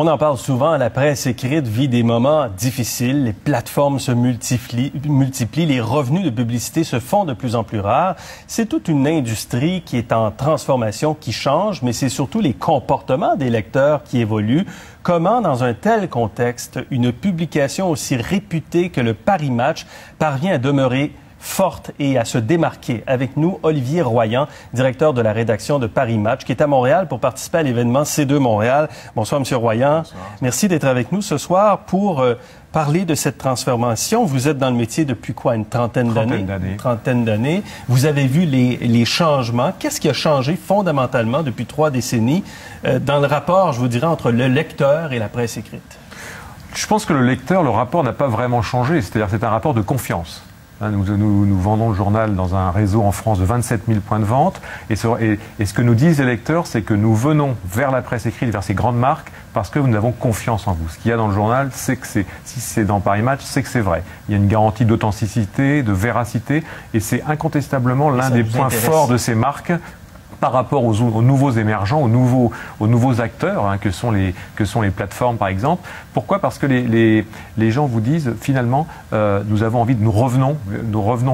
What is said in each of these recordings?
On en parle souvent, la presse écrite vit des moments difficiles, les plateformes se multiplient, les revenus de publicité se font de plus en plus rares. C'est toute une industrie qui est en transformation, qui change, mais c'est surtout les comportements des lecteurs qui évoluent. Comment, dans un tel contexte, une publication aussi réputée que le Paris Match parvient à demeurer forte et à se démarquer? Avec nous, Olivier Royan, directeur de la rédaction de Paris Match, qui est à Montréal pour participer à l'événement C2 Montréal. Bonsoir, Monsieur Royan. Bonsoir. Merci d'être avec nous ce soir pour parler de cette transformation. Vous êtes dans le métier depuis quoi, une trentaine d'années? Une trentaine d'années. Vous avez vu les changements. Qu'est-ce qui a changé fondamentalement depuis 3 décennies dans le rapport, je vous dirais, entre le lecteur et la presse écrite? Je pense que le lecteur, le rapport n'a pas vraiment changé. C'est-à-dire que c'est un rapport de confiance. Nous vendons le journal dans un réseau en France de 27 000 points de vente. Et ce que nous disent les lecteurs, c'est que nous venons vers la presse écrite, vers ces grandes marques, parce que nous avons confiance en vous. Ce qu'il y a dans le journal, c'est que si c'est dans Paris Match, c'est que c'est vrai. Il y a une garantie d'authenticité, de véracité, et c'est incontestablement l'un des points forts de ces marques par rapport aux nouveaux émergents, aux nouveaux acteurs, que sont les plateformes, par exemple. Pourquoi? Parce que les gens vous disent, finalement, nous avons envie de nous revenons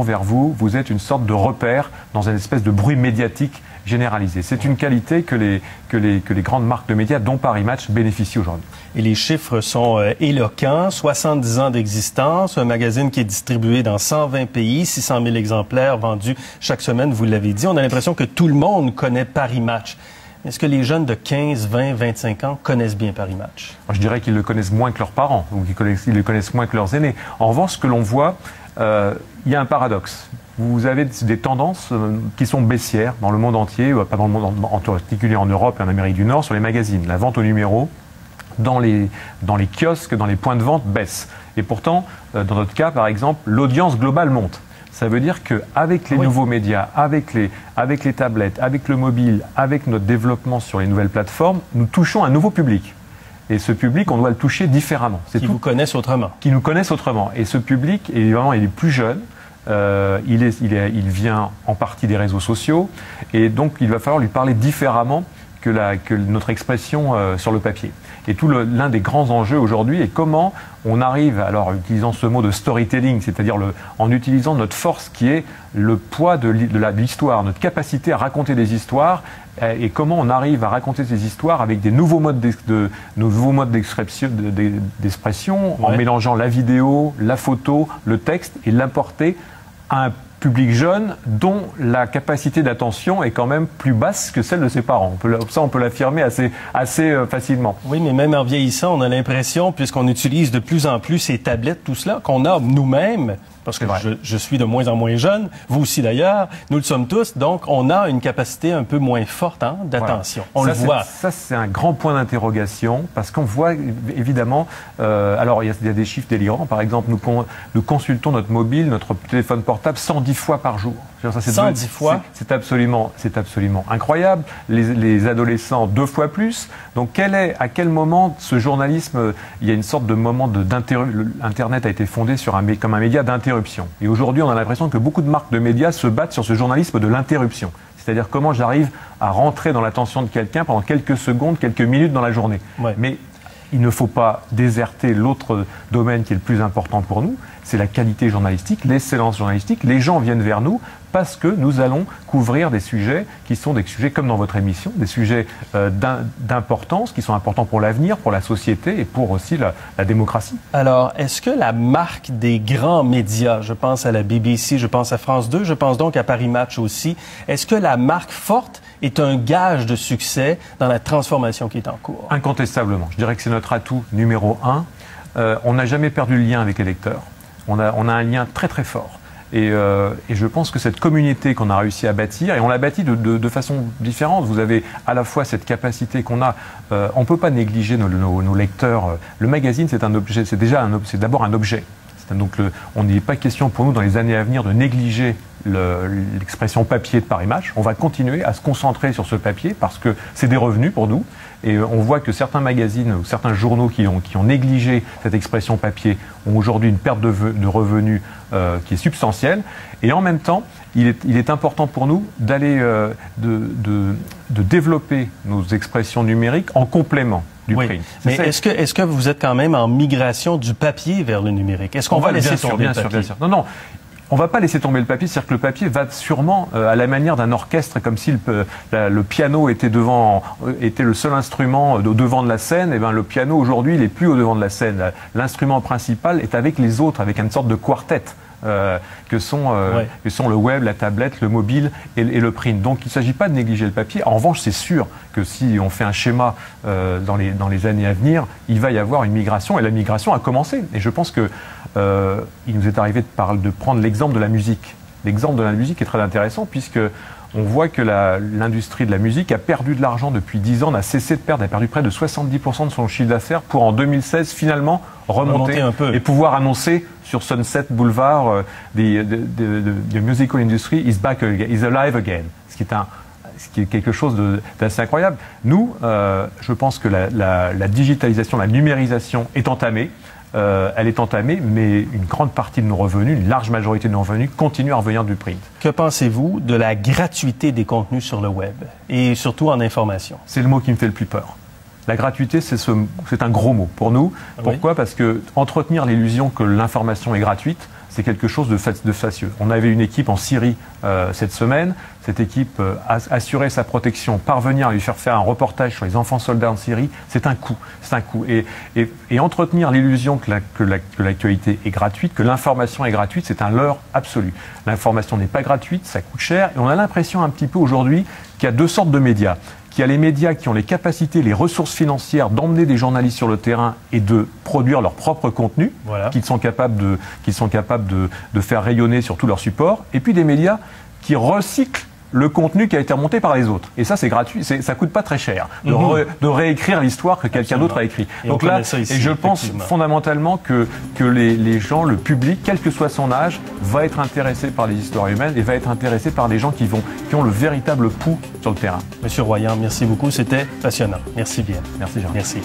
vers vous, vous êtes une sorte de repère dans une espèce de bruit médiatique généralisé. C'est une qualité que les grandes marques de médias, dont Paris Match, bénéficient aujourd'hui. Et les chiffres sont éloquents. 70 ans d'existence, un magazine qui est distribué dans 120 pays, 600 000 exemplaires vendus chaque semaine, vous l'avez dit. On a l'impression que tout le monde connaît Paris Match. Est-ce que les jeunes de 15, 20, 25 ans connaissent bien Paris Match? Je dirais qu'ils le connaissent moins que leurs parents, ou qu'ils le connaissent moins que leurs aînés. En revanche, ce que l'on voit, il y a un paradoxe. Vous avez des tendances qui sont baissières dans le monde entier, pas dans le monde en particulier en Europe et en Amérique du Nord, sur les magazines. La vente au numéro dans les kiosques, dans les points de vente baisse. Et pourtant, dans notre cas, par exemple, l'audience globale monte. Ça veut dire qu'avec les nouveaux médias, avec les tablettes, avec le mobile, avec notre développement sur les nouvelles plateformes, nous touchons un nouveau public. Et ce public, on doit le toucher différemment. Qui vous connaissent autrement. Qui nous connaissent autrement. Et ce public, évidemment, il est plus jeune. Il vient en partie des réseaux sociaux. Et donc, il va falloir lui parler différemment que notre expression sur le papier. Et l'un des grands enjeux aujourd'hui est comment on arrive, alors utilisant ce mot de storytelling, c'est-à-dire en utilisant notre force qui est le poids de l'histoire, notre capacité à raconter des histoires, et comment on arrive à raconter ces histoires avec des nouveaux modes d'expression, en mélangeant la vidéo, la photo, le texte, et l'importer à un public jeune dont la capacité d'attention est quand même plus basse que celle de ses parents. On peut l'affirmer assez facilement. Oui, mais même en vieillissant, on a l'impression, puisqu'on utilise de plus en plus ces tablettes, tout cela, qu'on a nous-mêmes, parce que je suis de moins en moins jeune, vous aussi d'ailleurs, nous le sommes tous, donc on a une capacité un peu moins forte d'attention. Voilà. On le voit. Ça, c'est un grand point d'interrogation, parce qu'on voit évidemment, alors il y a des chiffres délirants, par exemple, nous consultons notre mobile, notre téléphone portable 110 fois par jour. Ça, 110 fois? C'est absolument incroyable. Les adolescents 2 fois plus. Donc à quel moment ce journalisme, il y a une sorte de moment Internet a été fondé comme un média d'interruption. Et aujourd'hui, on a l'impression que beaucoup de marques de médias se battent sur ce journalisme de l'interruption. C'est-à-dire comment j'arrive à rentrer dans l'attention de quelqu'un pendant quelques secondes, quelques minutes dans la journée. Ouais. Mais il ne faut pas déserter l'autre domaine qui est le plus important pour nous, c'est la qualité journalistique, l'excellence journalistique. Les gens viennent vers nous parce que nous allons couvrir des sujets qui sont des sujets comme dans votre émission, des sujets d'importance, qui sont importants pour l'avenir, pour la société et pour aussi la démocratie. Alors, est-ce que la marque des grands médias, je pense à la BBC, je pense à France 2, je pense donc à Paris Match aussi, est-ce que la marque forte est un gage de succès dans la transformation qui est en cours? Incontestablement. Je dirais que c'est notre atout numéro 1. On n'a jamais perdu le lien avec les lecteurs. On a un lien très très fort. Et je pense que cette communauté qu'on a réussi à bâtir, et on l'a bâtie de façon différente. Vous avez à la fois cette capacité qu'on a, on ne peut pas négliger nos lecteurs. Le magazine, c'est un objet, c'est d'abord un objet. Donc on n'est pas question pour nous dans les années à venir de négliger l'expression papier de Paris Match. On va continuer à se concentrer sur ce papier parce que c'est des revenus pour nous. Et on voit que certains magazines ou certains journaux qui ont négligé cette expression papier ont aujourd'hui une perte de revenus qui est substantielle. Et en même temps, il est important pour nous d'aller de développer nos expressions numériques en complément. du oui. print. Mais est-ce que vous êtes quand même en migration du papier vers le numérique? Est-ce qu'on va laisser tomber le papier? Bien sûr. Non. On ne va pas laisser tomber le papier, c'est-à-dire que le papier va sûrement, à la manière d'un orchestre, comme si le piano était le seul instrument au devant de la scène, et bien le piano aujourd'hui, il n'est plus au devant de la scène. L'instrument principal est avec les autres, avec une sorte de quartet. Que sont le web, la tablette, le mobile et le print. Donc il ne s'agit pas de négliger le papier. En revanche, c'est sûr que si on fait un schéma dans les années à venir, il va y avoir une migration, et la migration a commencé. Et je pense que il nous est arrivé de prendre l'exemple de la musique. L'exemple de la musique est très intéressant puisque on voit que l'industrie de la musique a perdu de l'argent depuis 10 ans, n'a cessé de perdre, a perdu près de 70% de son chiffre d'affaires pour en 2016 finalement remonter un peu. Et pouvoir annoncer sur Sunset Boulevard the musical industry is back again, is alive again, ce qui est quelque chose d'assez incroyable. Nous, je pense que la digitalisation, la numérisation est entamée. Elle est entamée, mais une grande partie de nos revenus, une large majorité de nos revenus, continuent à revenir du print. Que pensez-vous de la gratuité des contenus sur le web et surtout en information? C'est le mot qui me fait le plus peur. La gratuité, c'est un gros mot pour nous. Pourquoi? Oui. Parce que entretenir l'illusion que l'information est gratuite, c'est quelque chose de fallacieux. On avait une équipe en Syrie cette semaine. Cette équipe a assuré sa protection, parvenir à lui faire un reportage sur les enfants soldats en Syrie, c'est un coût. C'est un coût. Et entretenir l'illusion que l'actualité est gratuite, que l'information est gratuite, c'est un leurre absolu. L'information n'est pas gratuite, ça coûte cher. Et on a l'impression un petit peu aujourd'hui qu'il y a deux sortes de médias. Qu'il y a les médias qui ont les capacités, les ressources financières d'emmener des journalistes sur le terrain et de produire leur propre contenu, qu'ils sont capables de faire rayonner sur tous leurs supports, et puis des médias qui recyclent le contenu qui a été remonté par les autres. Et ça, c'est gratuit, ça coûte pas très cher de réécrire l'histoire que quelqu'un d'autre a écrit. Donc là, et je pense fondamentalement que les gens, le public, quel que soit son âge, va être intéressé par les histoires humaines et va être intéressé par des gens qui ont le véritable pouls sur le terrain. Monsieur Royan, merci beaucoup, c'était passionnant. Merci bien. Merci Jean. Merci.